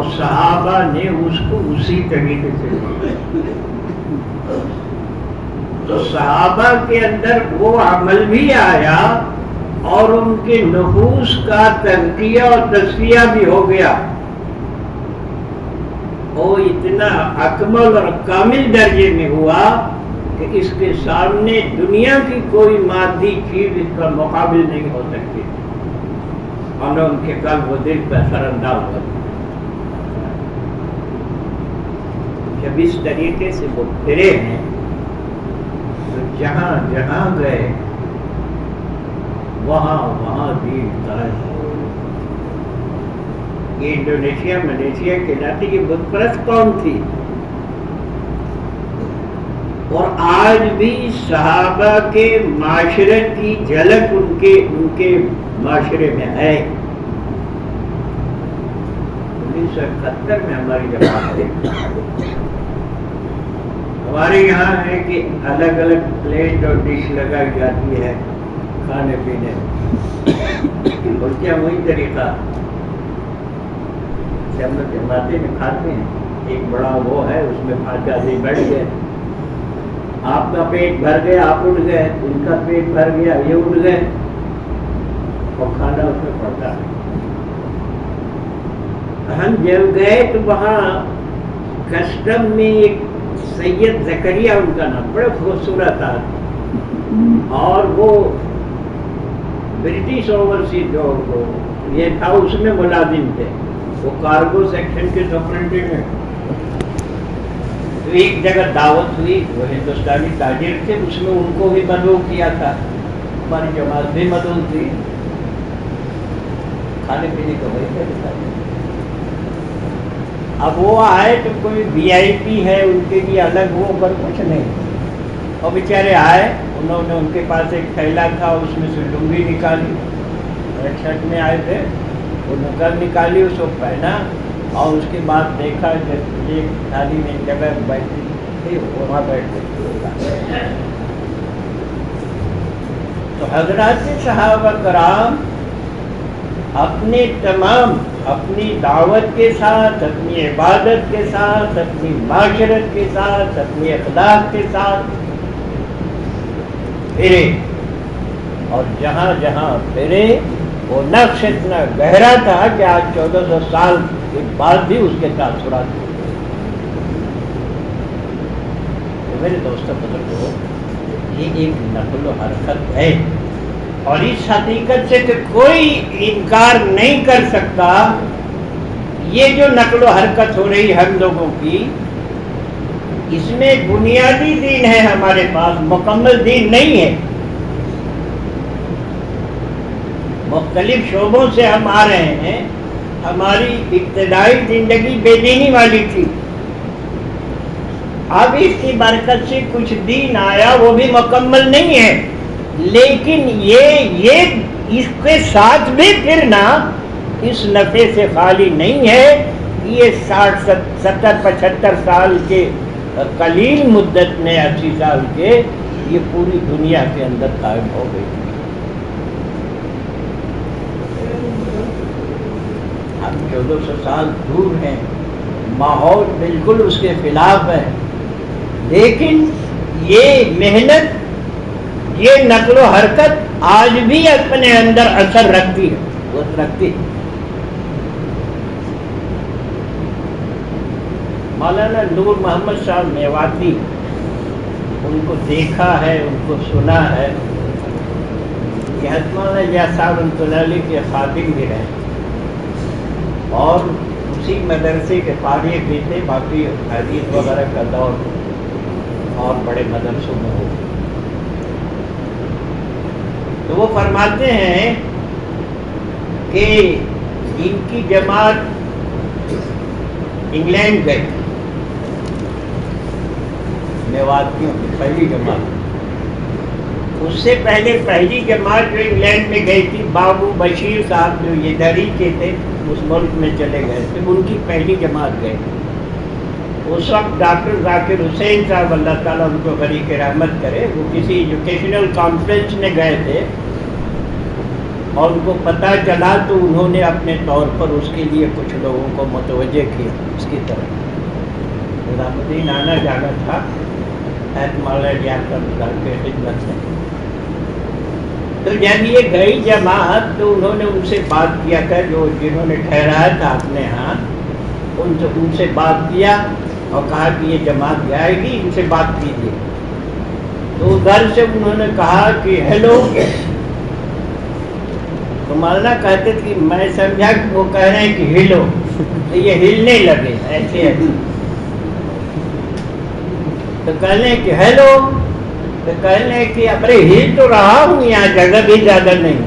اور صحابہ نے اس کو اسی طریقے سے مانا. تو صحابہ کے اندر وہ عمل بھی آیا اور ان کے نفوس کا تزکیہ اور تصفیہ بھی ہو گیا. وہ اتنا اکمل اور کامل درجے میں ہوا کہ اس کے سامنے دنیا کی کوئی مادی چیز اس کا مقابل نہیں ہو سکتی. اور ان کے قلب و دل پر اثر انداز ہوا. جب اس طریقے سے وہ پھرے ہیں تو جہاں جہاں گئے وہاں وہاں دین قائم ہو. یہ انڈونیشیا ملیشیا کے علاقے کی بت پرست قوم تھی اور آج بھی صحابہ کے معاشرت کی جھلک ان کے معاشرے میں ہے. 1971 میں ہماری جماعت ہے. ہمارے یہاں ہے کہ الگ الگ پلیٹ اور ڈش لگائی جاتی ہے کھانے پینے. اور کیا وہی طریقہ سے ہم لوگ جماعتیں میں کھاتے ہیں. ایک بڑا وہ ہے اس میں 5 آدمی بیٹھ گئے. آپ کا پیٹ بھر گیا آپ اٹھ گئے, ان کا پیٹ بھر گیا یہ اٹھ گئے اور کھانا اس میں پڑتا ہے. ہم جب گئے تو وہاں کسٹم میں ایک سید زکریہ ان کا نام, بڑا خوبصورت آدمی, اور وہ برٹش اوورسیز جو یہ تھا اس میں ملازم تھے. وہ کارگو سیکشن کے سپرنٹینڈنٹ. تو ایک جگہ دعوت ہوئی, وہ ہندوستانی تاجر تھے, اس میں ان کو بھی مدعو کیا تھا. ہماری جماعت بھی مدعو تھی. کھانے پینے کا وہی طریقہ. اب وہ آئے تو کوئی وی آئی پی ہے ان کے لیے الگ وہ پر کچھ نہیں. اور بیچارے آئے, انہوں نے ان کے پاس ایک تھیلا تھا اس میں سے لنگی نکالی, ریڈ شرٹ میں آئے تھے, وہ نکل نکالی اس کو پہنا اور اس کے بعد دیکھا جب ایک تھالی میں جگہ بیٹھی تھی وہاں بیٹھ گئے. تو حضرات صحابہ کرام اپنے تمام اپنی دعوت کے ساتھ, اپنی عبادت کے ساتھ, اپنی معاشرت کے ساتھ, اپنی اخلاق کے ساتھ پھرے. اور جہاں جہاں پھرے وہ نقش اتنا گہرا تھا کہ آج 1400 سال کے بعد بھی اس کے تاثرات ہوئے. تو میرے دوستوں بزرگوں, یہ ایک نقل و حرکت ہے اور اس حقیقت سے کہ کوئی انکار نہیں کر سکتا. یہ جو نقل و حرکت ہو رہی ہم لوگوں کی, اس میں بنیادی دین ہے ہمارے پاس, مکمل دین نہیں ہے. مختلف شعبوں سے ہم آ رہے ہیں. ہماری ابتدائی زندگی بے دینی والی تھی. اب اس کی برکت سے کچھ دین آیا, وہ بھی مکمل نہیں ہے, لیکن یہ اس کے ساتھ بھی پھرنا اس نفع سے خالی نہیں ہے. یہ 60 70 75 سال کے قلیل مدت میں 80 سال کے یہ پوری دنیا کے اندر قائم ہو گئی. ہم 1400 سال دور ہیں, ماحول بالکل اس کے خلاف ہے, لیکن یہ محنت, یہ نقل و حرکت آج بھی اپنے اندر اثر رکھتی ہے. وہ رکھتی ہے. مولانا نور محمد صاحب میواتی, ان کو دیکھا ہے, ان کو سنا ہے. یہ حضرت مولانا الیاس صاحب رحمۃ اللہ علیہ کے خادم بھی رہے اور اسی مدرسے کے فارغ بھی تھے. باقی حدیث وغیرہ کا دور اور بڑے مدرسوں میں ہو. تو وہ فرماتے ہیں کہ ان کی جماعت انگلینڈ گئی, میواتیوں کی پہلی جماعت. اس سے پہلے پہلی جماعت جو انگلینڈ میں گئی تھی, بابو بشیر صاحب جو یہ دری کے تھے, اس ملک میں چلے گئے تھے, ان کی پہلی جماعت گئی. اس وقت ڈاکٹر ذاکر حسین صاحب, اللہ تعالیٰ ان کو غریق رحمت کرے, وہ کسی ایجوکیشنل کانفرنس میں گئے تھے. اور ان کو پتہ چلا تو انہوں نے اپنے طور پر اس کے لیے کچھ لوگوں کو متوجہ کیا اس کی طرف. نظام الدین آنا جانا تھا اعتماد کے خدمت سے. تو جب یہ گئی جماعت تو انہوں نے ان سے بات کیا تھا جنہوں نے ٹھہرایا تھا اپنے ہاں، ان سے بات کیا اور کہا کہ یہ جماعت جائے گی، ان سے بات کیجیے. تو ادھر سے انہوں نے کہا کہ ہیلو. تو مولانا کہتے کہ میں سمجھا کہ وہ کہہ رہے ہیں کہ ہلو، تو یہ ہلنے لگے ایسے ایسے. تو کہنے کہ ہیلو، تو کہنے کہ ارے ہل تو رہا ہوں، یہاں جگہ بھی زیادہ نہیں.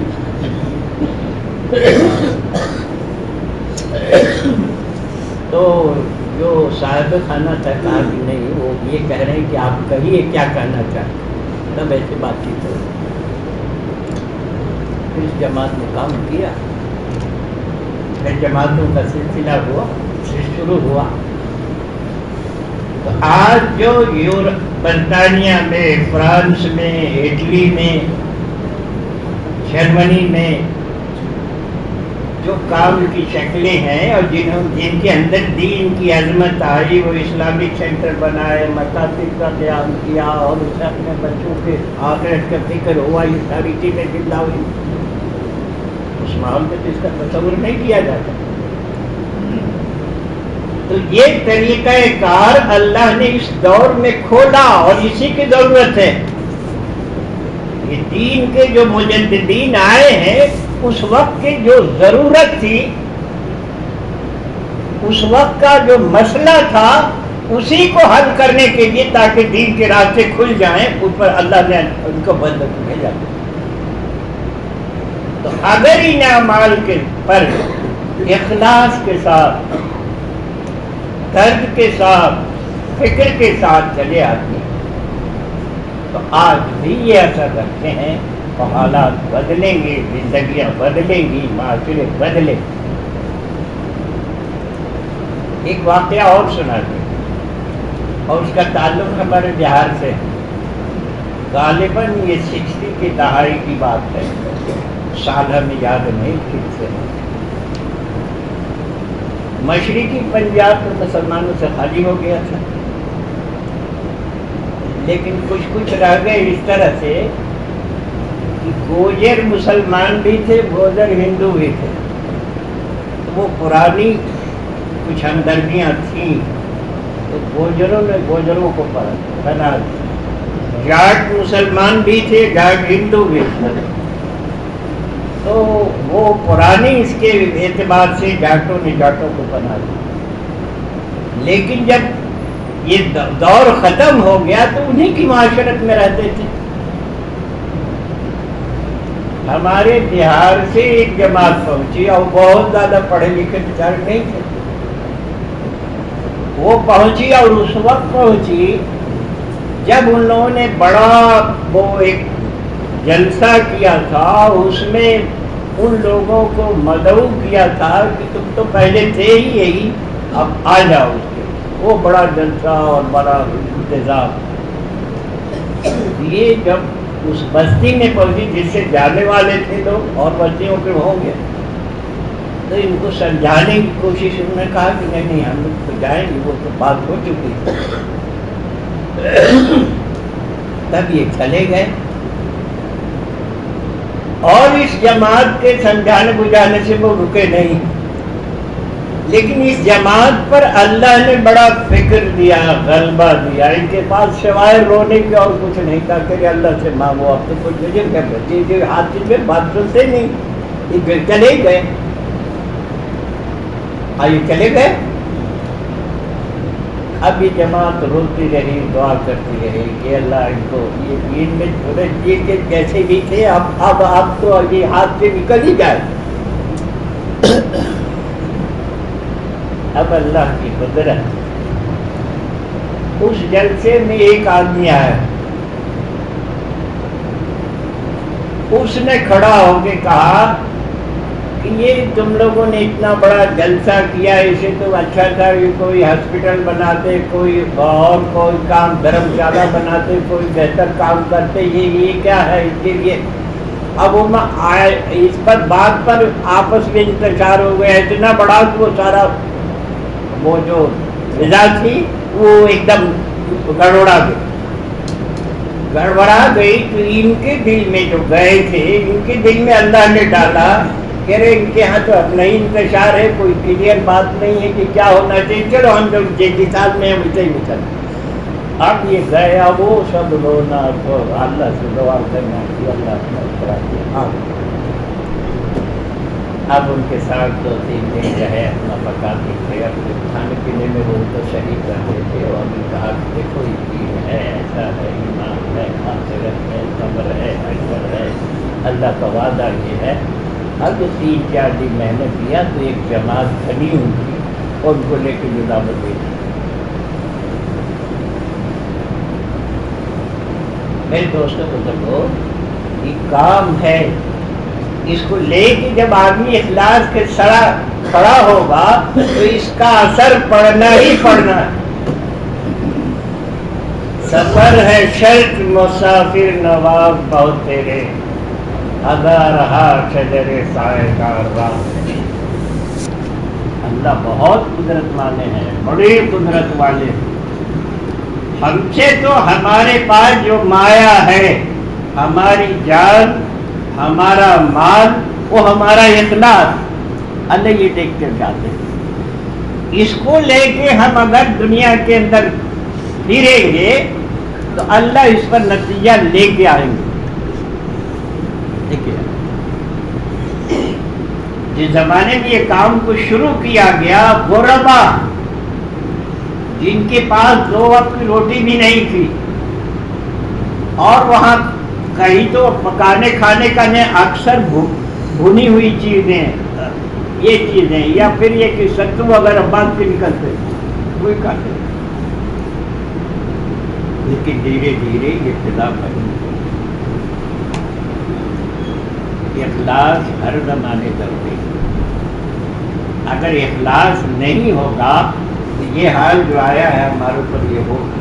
تو جو صاحب خانہ تھا کہا کہ نہیں، وہ یہ کہہ رہے ہیں کہ آپ کہیے کیا کہنا چاہتے ہیں. تب ایسے بات چیت ہو. اس جماعت نے کام کیا، پھر جماعتوں کا سلسلہ ہوا، شروع ہوا. تو آج جو برطانیہ میں، فرانس میں، اٹلی میں، جرمنی میں جو کام کی شکلیں ہیں اور جن کے اندر دین کی عظمت آئی، وہ اسلامک سینٹر بنائے، مکاتب کا قیام کیا اور اسے اپنے بچوں کے آخرت کا فکر ہوا، یہ ساری چیزیں زندہ ہوئی. اس ماحول میں تو اس کا تصور نہیں کیا جاتا. تو یہ طریقہ کار اللہ نے اس دور میں کھولا اور اسی کی ضرورت ہے. یہ دین کے جو مجددین آئے ہیں، اس وقت کی جو ضرورت تھی، اس وقت کا جو مسئلہ تھا، اسی کو حل کرنے کے لیے تاکہ دین کے راستے کھل جائیں، اس پر اللہ نے ان کو بدلت بھیجا. تو اگر ان اعمال کے پر اخلاص کے ساتھ، درد کے ساتھ، فکر کے ساتھ چلے آتے تو آج بھی یہ اثر رکھتے ہیں اور حالات بدلیں گے، زندگیاں بدلیں گی، معاشرے بدلیں. ایک واقعہ اور سنا دیں اور اس کا تعلق ہمارے بہار سے ہے. غالباً یہ 60 کی دہائی کی بات ہے، سال ہمیں یاد نہیں ٹھیک سے. مشرقی پنجاب تو مسلمانوں سے خالی ہو گیا تھا، لیکن کچھ رہ گئے اس طرح سے کہ گوجر مسلمان بھی تھے، گوجر ہندو بھی تھے. وہ پرانی کچھ ہمدردیاں تھیں تو گوجروں نے گوجروں کو بنا دیا. جاٹ مسلمان بھی تھے، جاٹ ہندو بھی تھے. تو وہ پرانی اس کے اعتبار سے جاٹوں نے جاٹوں کو بنا دیا. لیکن جب یہ دور ختم ہو گیا تو انہی کی معاشرت میں رہتے تھے. ہمارے بہار سے ایک جماعت پہنچی اور بہت زیادہ پڑھے لکھے بیچارے نہیں تھے. وہ پہنچی اور اس وقت پہنچی جب ان لوگوں نے بڑا وہ ایک جلسہ کیا تھا، اس میں ان لوگوں کو مدعو کیا تھا کہ تم تو پہلے تھے ہی یہی، اب آ جاؤ. اس کے وہ بڑا جلسہ اور بڑا انتظام. یہ جب اس بستی میں پہنچی جس سے جانے والے تھے لوگ اور بستیوں کے ہوں گے، تو ان کو سمجھانے کی کوشش، انہوں نے کہا کہ نہیں ہم لوگ تو جائیں گے، وہ تو بات ہو چکی. تب یہ چلے گئے اور اس جماعت کے سمجھانے بجھانے سے وہ رکے نہیں. لیکن اس جماعت پر اللہ نے بڑا فکر دیا، غلبہ دیا. ان کے پاس سوائے رونے کے اور کچھ نہیں تھا کہ اللہ سے مانگو، اب تو کچھ مجھے کیا بچے ہاتھ میں بات سنتے نہیں. یہ چلے گئے، آئیے چلے گئے. اب یہ جماعت روتی رہی، دعا کرتی رہی کہ اللہ ان کو یہ ان میں تھوڑے کے جیسے بھی تھے اب آپ تو یہ ہاتھ سے نکل ہی جائے. اب اللہ کی قدرت، اس جلسے میں ایک آدمی آیا، اس نے کھڑا ہو کے کہا کہ یہ تم لوگوں نے اتنا بڑا جلسہ کیا، اسے تو اچھا تھا یہ کوئی ہاسپٹل بناتے، کوئی اور کوئی کام دھرم شالہ بناتے، کوئی بہتر کام کرتے. یہ کیا ہے؟ اس کے لیے اب وہ اس پر بات پر آپس میں انتشار ہو گیا اتنا بڑا کہ وہ سارا وہ جو مزاج تھی وہ ایک دم گڑبڑا گئی. تو ان کے دل میں جو گئے تھے ان کے دل میں اللہ نے ڈالا کہ رے ان کے ہاں تو اپنا ہی انتشار ہے, کوئی کلیئر بات نہیں ہے کہ کیا ہونا چاہیے, چلو ہم لوگ جس حساب میں ویسے ہی نکل. اب یہ گیا وہ سب رونا تو اللہ سے دعا کرنا کہ اللہ اب ان کے ساتھ 2-3 دن رہے, اپنا پکاتے تھے, اپنے کھانے پینے میں وہ تو شریک رہتے تھے. اور بھی کہا کہ دیکھو یہ چیز ہے, ایسا ہے, ایمان ہے, معاشرت ہے, صبر ہے, اجر ہے, اللہ کا وعدہ یہ ہے. اب 3-4 دن محنت کیا تو ایک جماعت کھڑی ہوئی تھی اور ان کو لے کے دعوت دی. میرے دوستوں کو دیکھو یہ کام ہے, اس کو لے کے جب آدمی اخلاص کے کھڑا ہوگا تو اس کا اثر پڑنا ہی پڑنا ہے. سفر ہے شرط مسافر نواب بہت تیرے, ادا رہا شجر سائے دار راہ. اللہ بہت قدرت والے ہیں, بڑی قدرت والے. ہم سے تو ہمارے پاس جو مایا ہے, ہماری جان, ہمارا مال, وہ ہمارا اخلاص, اللہ یہ دیکھ کر جاتے ہیں. اس کو لے کے ہم اگر دنیا کے اندر پھریں گے تو اللہ اس پر نتیجہ لے کے آئیں گے. دیکھیے جس زمانے میں یہ کام کو شروع کیا گیا, غربا جن کے پاس 2 وقت کی روٹی بھی نہیں تھی, اور وہاں کہیں تو پکانے کھانے کا نہیں, اکثر بھنی ہوئی چیزیں, یہ چیزیں, یا پھر یہ کہ ستو وغیرہ باندھ کے نکلتے وہی کھاتے. لیکن دھیرے دھیرے یہ ابتدا بنی. اخلاص ہر زمانے کرتے. اگر اخلاص نہیں ہوگا تو یہ حال جو آیا ہے ہمارے اوپر یہ ہوگا.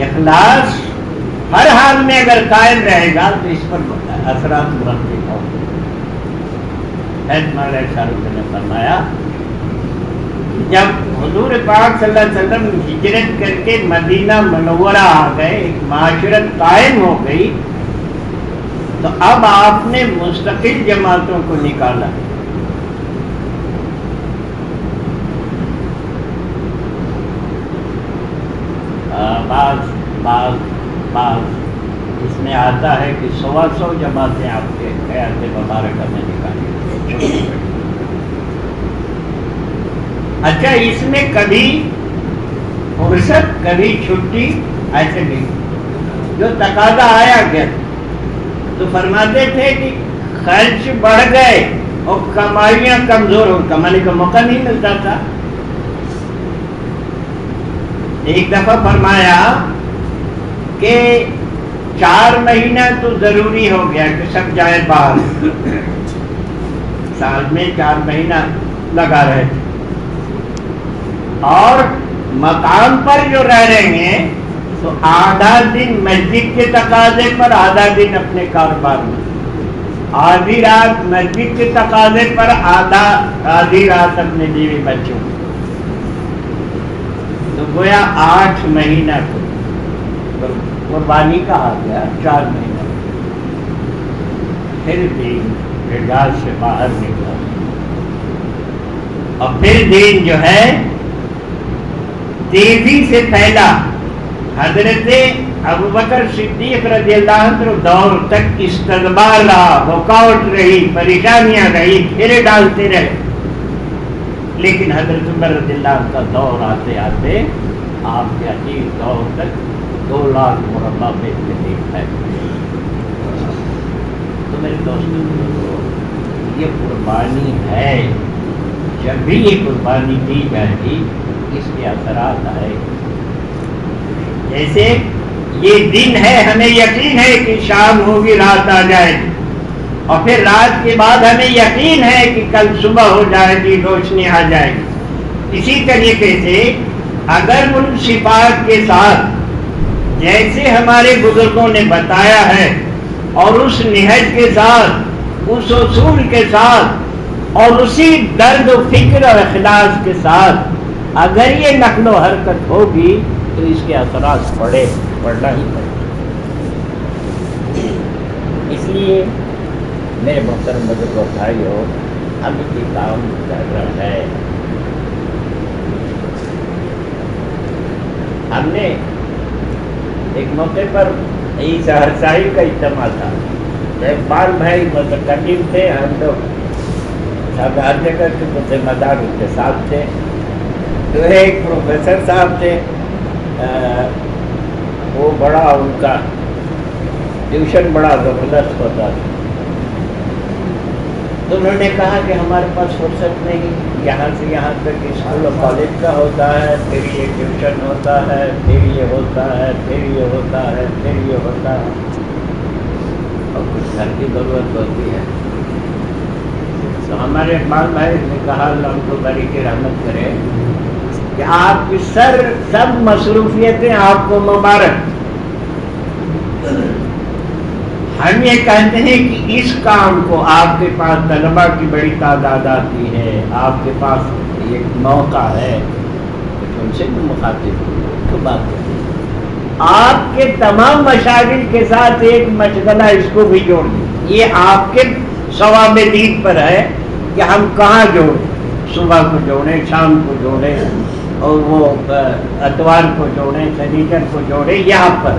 اخلاص ہر حال میں اگر قائم رہے گا تو اس پر اثرات مرتب ہوں. مولانا شاہ رخ نے فرمایا جب حضور پاک صلی اللہ علیہ وسلم ہجرت کر کے مدینہ منورہ آ گئے, ایک معاشرت قائم ہو گئی, تو اب آپ نے مستقل جماعتوں کو نکالا. بعض اس میں آتا ہے کہ 100 جماعتیں آپ کے حیات مبارکہ میں نکالی. اچھا, اس میں کبھی فرصت کبھی چھٹی ایسے نہیں, جو تقاضا آیا گیا تو فرماتے تھے کہ خرچ بڑھ گئے اور کمائیاں کمزور ہو, کمانے کا موقع نہیں ملتا تھا. ایک دفعہ فرمایا کہ 4 مہینہ تو ضروری ہو گیا کہ سب جائے باہر. سال میں 4 مہینہ لگا رہے تھے, اور مقام پر جو رہ رہے ہیں تو آدھا دن مسجد کے تقاضے پر, آدھا دن اپنے کاروبار میں, آدھی رات مسجد کے تقاضے پر, آدھی رات اپنے بیوی بچوں میں. تو گویا 8 مہینہ کو قربانی کا آ گیا. 4 مہینہ پھر دین رجال سے باہر نکلا, اور پھر دین جو ہے تیزی سے پھیلا. حضرت ابوبکر صدیق رضی اللہ عنہ دور تک استدبار رہا, رکاوٹ رہی, پریشانیاں رہی, پھر ڈالتے رہے. لیکن حضرت عمر رضی اللہ عنہ کا دور آتے آتے آپ کے عجیب دور تک 2 لاکھ مربع بیت میں دیکھتا ہے. تو میرے دوستوں, یہ قربانی ہے. جب بھی یہ قربانی دی جائے گی اس کے اثرات آئے. جیسے یہ دن ہے, ہمیں یقین ہے کہ شام ہوگی, رات آ جائے گی, اور پھر رات کے بعد ہمیں یقین ہے کہ کل صبح ہو جائے گی, روشنی آ جائے گی. اسی طریقے سے اگر ان صفات کے ساتھ جیسے ہمارے بزرگوں نے بتایا ہے اور اس نہج کے ساتھ، اس اصول کے ساتھ اور اسی درد و فکر اور اخلاص کے ساتھ اگر یہ نقل و حرکت ہوگی تو اس کے اثرات پڑنا ہی پڑے. اس لیے میرے محترم بزرگ و بھائیوں، ہم یہ کام کر رہا ہے. ہم نے ایک موقع پر سہرسائی کا اجتماع تھا. اقبال بھائی متقدم تھے، ہم لوگ سب ہر جگہ کے ذمہ دار ان کے ساتھ تھے. جو ہے ایک پروفیسر صاحب تھے، وہ بڑا ان کا ٹیوشن بڑا زبردست ہوتا تھا. تو انہوں نے کہا کہ ہمارے پاس فرصت نہیں، یہاں سے یہاں تک اسکول اور کالج کا ہوتا ہے، پھر یہ ٹیوشن ہوتا ہے، پھر یہ ہوتا ہے، پھر یہ ہوتا ہے، پھر یہ ہوتا ہے، اور کچھ گھر کی ضرورت ہوتی ہے. تو ہمارے اقبال بھائی نے کہا اللہ ان کو بری کی رحمت کرے کہ آپ کی سب مصروفیتیں آپ کو مبارک. ہم یہ کہتے ہیں کہ اس کام کو آپ کے پاس طلباء کی بڑی تعداد آتی ہے، آپ کے پاس ایک موقع ہے، ان سے بھی مخاطب تو بات کریں. آپ کے تمام مشاغل کے ساتھ ایک مشغلہ اس کو بھی جوڑ دیں. یہ آپ کے ثواب دید پر ہے کہ ہم کہاں جوڑیں. صبح کو جوڑیں، شام کو جوڑیں، اور وہ اتوار کو جوڑیں، شنیچر کو جوڑیں. یہاں پر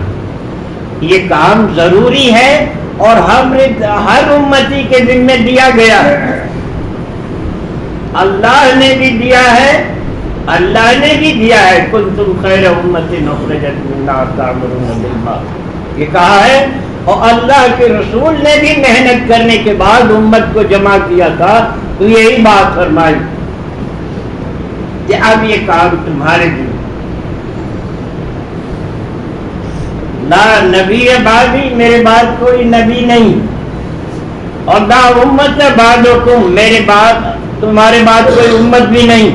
یہ کام ضروری ہے اور ہر امتی کے ذمہ دیا گیا ہے. اللہ نے بھی دیا ہے، اللہ نے بھی دیا ہے کنتم خیر امت اخرجت للناس تأمرون بالمعروف، یہ کہا ہے. اور اللہ کے رسول نے بھی محنت کرنے کے بعد امت کو جمع کیا تھا تو یہی بات فرمائی کہ اب یہ کام تمہارے لیے. لا نبی بعدی، میرے بعد کوئی نبی نہیں، اور لا امت بعدکم، میرے بعد تمہارے بعد کوئی امت بھی نہیں.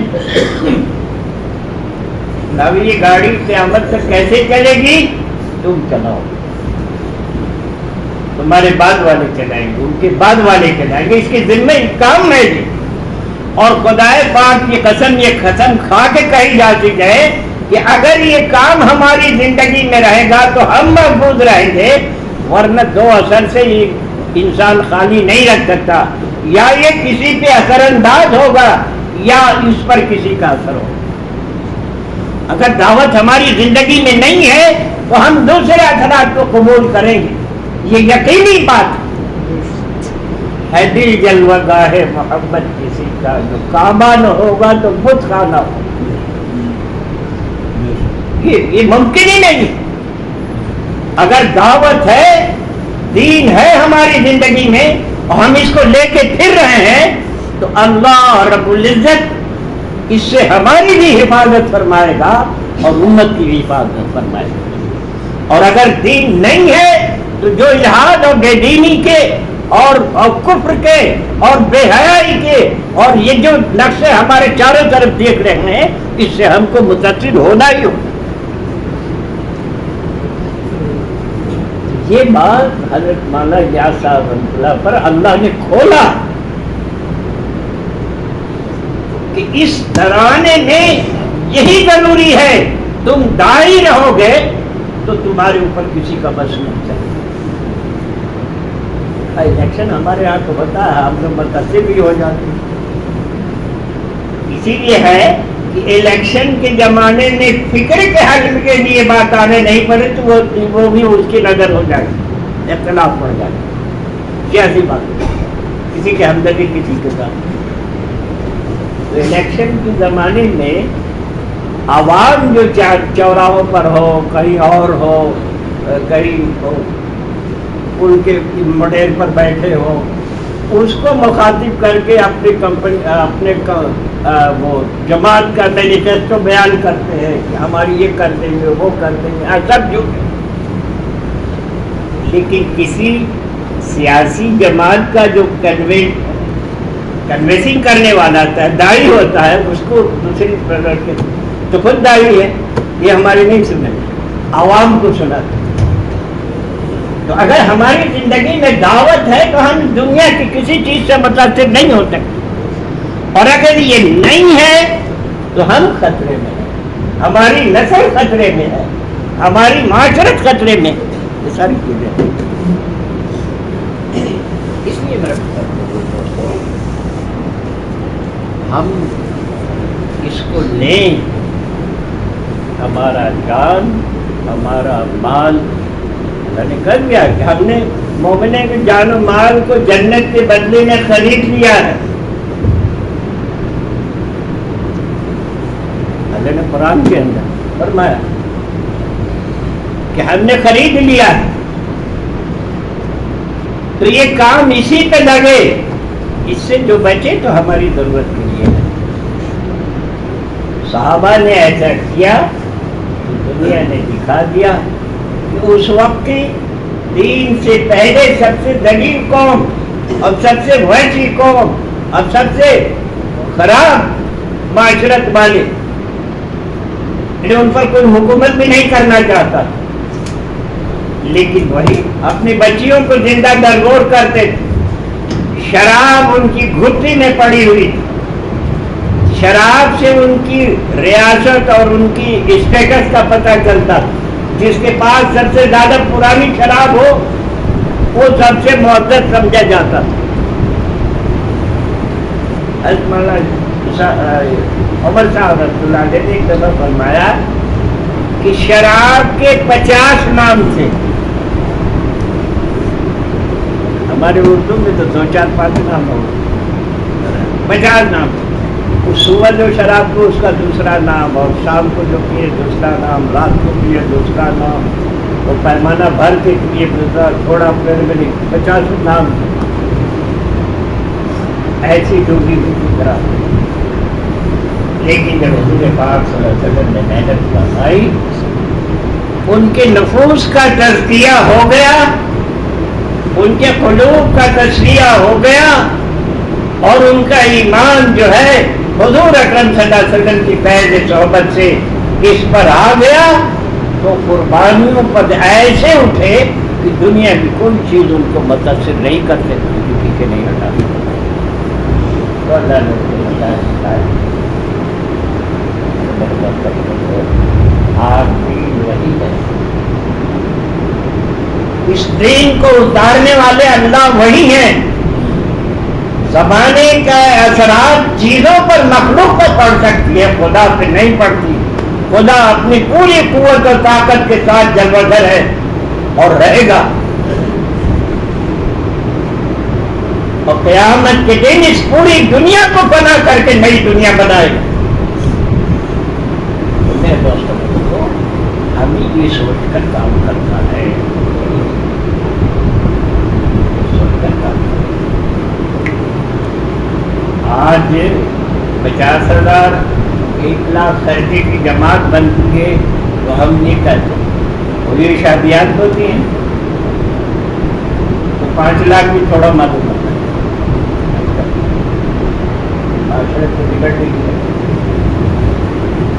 اب یہ گاڑی قیامت تک کیسے چلے گی؟ تم چلاؤ، تمہارے بعد والے چلائیں گے، ان کے بعد والے چلائیں گے. اس کے ذمہ کام ہے یہ. اور خدائے پاک کی قسم، یہ قسم کھا کے کہی جاتی ہے کہ اگر یہ کام ہماری زندگی میں رہے گا تو ہم محفوظ رہیں گے، ورنہ دو اثر سے یہ انسان خالی نہیں رکھ سکتا. یا یہ کسی پہ اثر انداز ہوگا یا اس پر کسی کا اثر ہوگا. اگر دعوت ہماری زندگی میں نہیں ہے تو ہم دوسرے اثرات کو قبول کریں گے، یہ یقینی بات ہے. دل جلوہ گاہ محبت کسی کا جو کعبہ نہ ہوگا تو بت خانہ ہوگا. یہ ممکن ہی نہیں. اگر دعوت ہے، دین ہے ہماری زندگی میں اور ہم اس کو لے کے پھر رہے ہیں تو اللہ رب العزت اس سے ہماری بھی حفاظت فرمائے گا اور امت کی بھی حفاظت فرمائے گا. اور اگر دین نہیں ہے تو جو الحاد اور بے دینی کے اور کفر کے اور بے حیائی کے اور یہ جو نقشے ہمارے چاروں طرف دیکھ رہے ہیں، اس سے ہم کو متاثر ہونا ہی ہو. یہ بات حضرت مولانا الیاس صاحب رحمۃ اللہ پر اللہ نے کھولا کہ اس ترانے میں یہی ضروری ہے. تم داعی رہو گے تو تمہارے اوپر کسی کا بس نہیں چلے. الیکشن ہمارے یہاں تو ہوتا ہے، ہم لوگ متاثر بھی ہو جاتے ہیں. اسی لیے ہے کہ الیکشن کے زمانے میں فکر کے حل کے لیے بات آنے نہیں پڑے تو وہ بھی اس کی نظر ہو جائے گی، اختلاف پڑ جائے گا. سیاسی بات کسی کے ہمدردی کسی کے ساتھ. تو الیکشن کے زمانے میں عوام جو چوراہوں پر ہو، کہیں اور ہو، کہیں ان کے مڈیل پر بیٹھے ہو، اس کو مخاطب کر کے اپنی کمپنی اپنے وہ جماعت کا مینیفیسٹو بیان کرتے ہیں کہ ہماری یہ کر دیں گے، وہ کر دیں گے، سب جھوٹ. لیکن کسی سیاسی جماعت کا جو کنوینسنگ کرنے والا ہوتا ہے، داعی ہوتا ہے، اس کو دوسری تو خود داعی ہے. یہ ہماری نہیں سنیں. عوام کو سناتے ہیں۔ تو اگر ہماری زندگی میں دعوت ہے تو ہم دنیا کی کسی چیز سے متاثر نہیں ہو سکتے، اور اگر یہ نہیں ہے تو ہم خطرے میں ہیں، ہماری نسل خطرے میں ہے، ہماری معاشرت خطرے میں، یہ ساری چیزیں ہیں۔ اس لیے میرا ہم اس کو لیں، ہمارا جان، ہمارا مال، اللہ نے کر دیا کہ ہم نے مومنین کے جان و مال کو جنت کے بدلے میں خرید لیا ہے۔ اللہ نے قرآن کے اندر فرمایا کہ ہم نے خرید لیا ہے، تو یہ کام اسی پہ لگے، اس سے جو بچے تو ہماری ضرورت کے لیے ہے۔ صحابہ نے ایسا کیا تو دنیا نے دکھا دیا کہ اس وقت کی دین سے پہلے سب سے ذلیل قوم، اب سب سے وحشی قوم، اب سب سے خراب معاشرت والے، ان پر کوئی حکومت بھی نہیں کرنا چاہتا، لیکن وہی اپنی بچیوں کو زندہ درگور کرتے تھے۔ شراب ان کی گھٹی میں پڑی ہوئی تھی، شراب سے ان کی ریاست اور ان کی اسٹیٹس کا پتہ چلتا، جس کے پاس سب سے زیادہ پرانی شراب ہو وہ سب سے معزز سمجھا جاتا۔ عمر صاحب رحمۃ اللہ علیہ نے ایک دفعہ فرمایا کہ شراب کے 50 نام تھے، ہمارے اردو میں تو 2 4 5 نام ہو، 50 نام۔ صبح جو شراب کو اس کا دوسرا نام، اور شام کو جو پیے دوسرا نام، رات کو پیے دوسرا نام، اور پیمانہ بھر کے پیے دوسرا، تھوڑا پیر میں 50 نام، ایسی ڈوبی ہوئی طرح۔ لیکن جب حضور پاک صلی اللہ علیہ وسلم نے محنت فرمائی، ان کے نفوس کا تزکیہ ہو گیا، ان کے قلوب کا تزکیہ ہو گیا، اور ان کا ایمان جو ہے حضور اکرم صلی اللہ علیہ وسلم کی فیض صحبت سے اس پر آ گیا، تو قربانیوں پر ایسے اٹھے کہ دنیا کی کوئی چیز ان کو متاثر نہیں کر سکتی، کسی کے نہیں ہٹا سکتی۔ تو اللہ نے آج بھی وہی ہے، اس دین کو اتارنے والے اللہ وہی ہیں۔ زمانے کا اثرات چیزوں پر، مخلوق پر پڑ سکتی ہے، خدا پہ نہیں پڑتی۔ خدا اپنی پوری قوت اور طاقت کے ساتھ جلوگر ہے اور رہے گا، اور قیامت کے دن اس پوری دنیا کو فنا کر کے نئی دنیا بنائے گا۔ میرے دوستوں کو ہمیں یہ سوچ کر کام کرنا ہے، سوچ کر کام کرنا۔ آج 50,000 1,00,000 خرچے کی جماعت بنتی ہے تو ہم نہیں کرتے، اور یہ شادیات ہوتی ہیں تو 5 لاکھ بھی تھوڑا معلوم ہوتا ہے، معاشرت کو بگڑ گئی ہے۔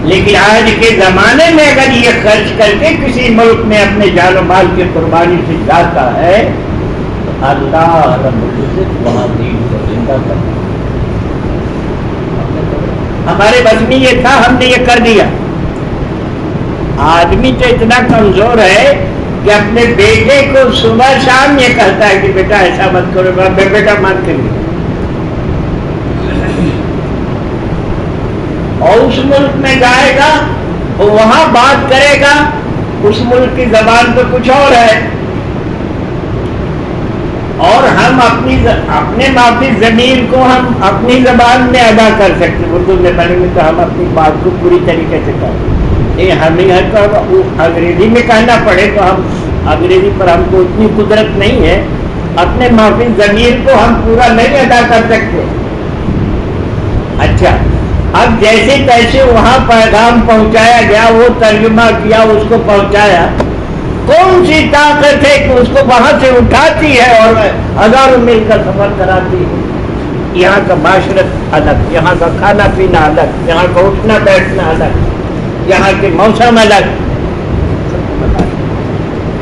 لیکن آج کے زمانے میں اگر یہ خرچ کر کے کسی ملک میں اپنے جان و مال کی قربانی سے جاتا ہے تو اللہ رب العزت وہاں دین کو زندہ کرتا ہے۔ ہمارے بس میں یہ تھا، ہم نے یہ کر دیا۔ آدمی تو اتنا کمزور ہے کہ اپنے بیٹے کو صبح شام یہ کہتا ہے کہ بیٹا ایسا مت کرو، بیٹا مان کر لیا، اور اس ملک میں جائے گا وہ وہاں بات کرے گا، اس ملک کی زبان تو کچھ اور ہے، اور ہم اپنے معافی ضمیر کو ہم اپنی زبان میں ادا کر سکتے، اردو میں پڑھیں گے تو ہم اپنی بات کو پوری طریقے سے کریں۔ ہمیں تو انگریزی میں کہنا پڑے تو ہم انگریزی پر ہم کو اتنی قدرت نہیں ہے، اپنے معافی ضمیر کو ہم پورا نہیں ادا کر سکتے۔ اچھا، اب جیسے تیسے وہاں پیغام پہنچایا گیا، وہ ترجمہ کیا، اس کو پہنچایا، کون سی طاقت ہے کہ اس کو وہاں سے اٹھاتی ہے اور ہزاروں میل کا سفر کراتی ہے؟ یہاں کا معاشرت الگ، یہاں کا کھانا پینا الگ، یہاں کا اٹھنا بیٹھنا الگ، یہاں کے موسم الگ،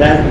10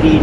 3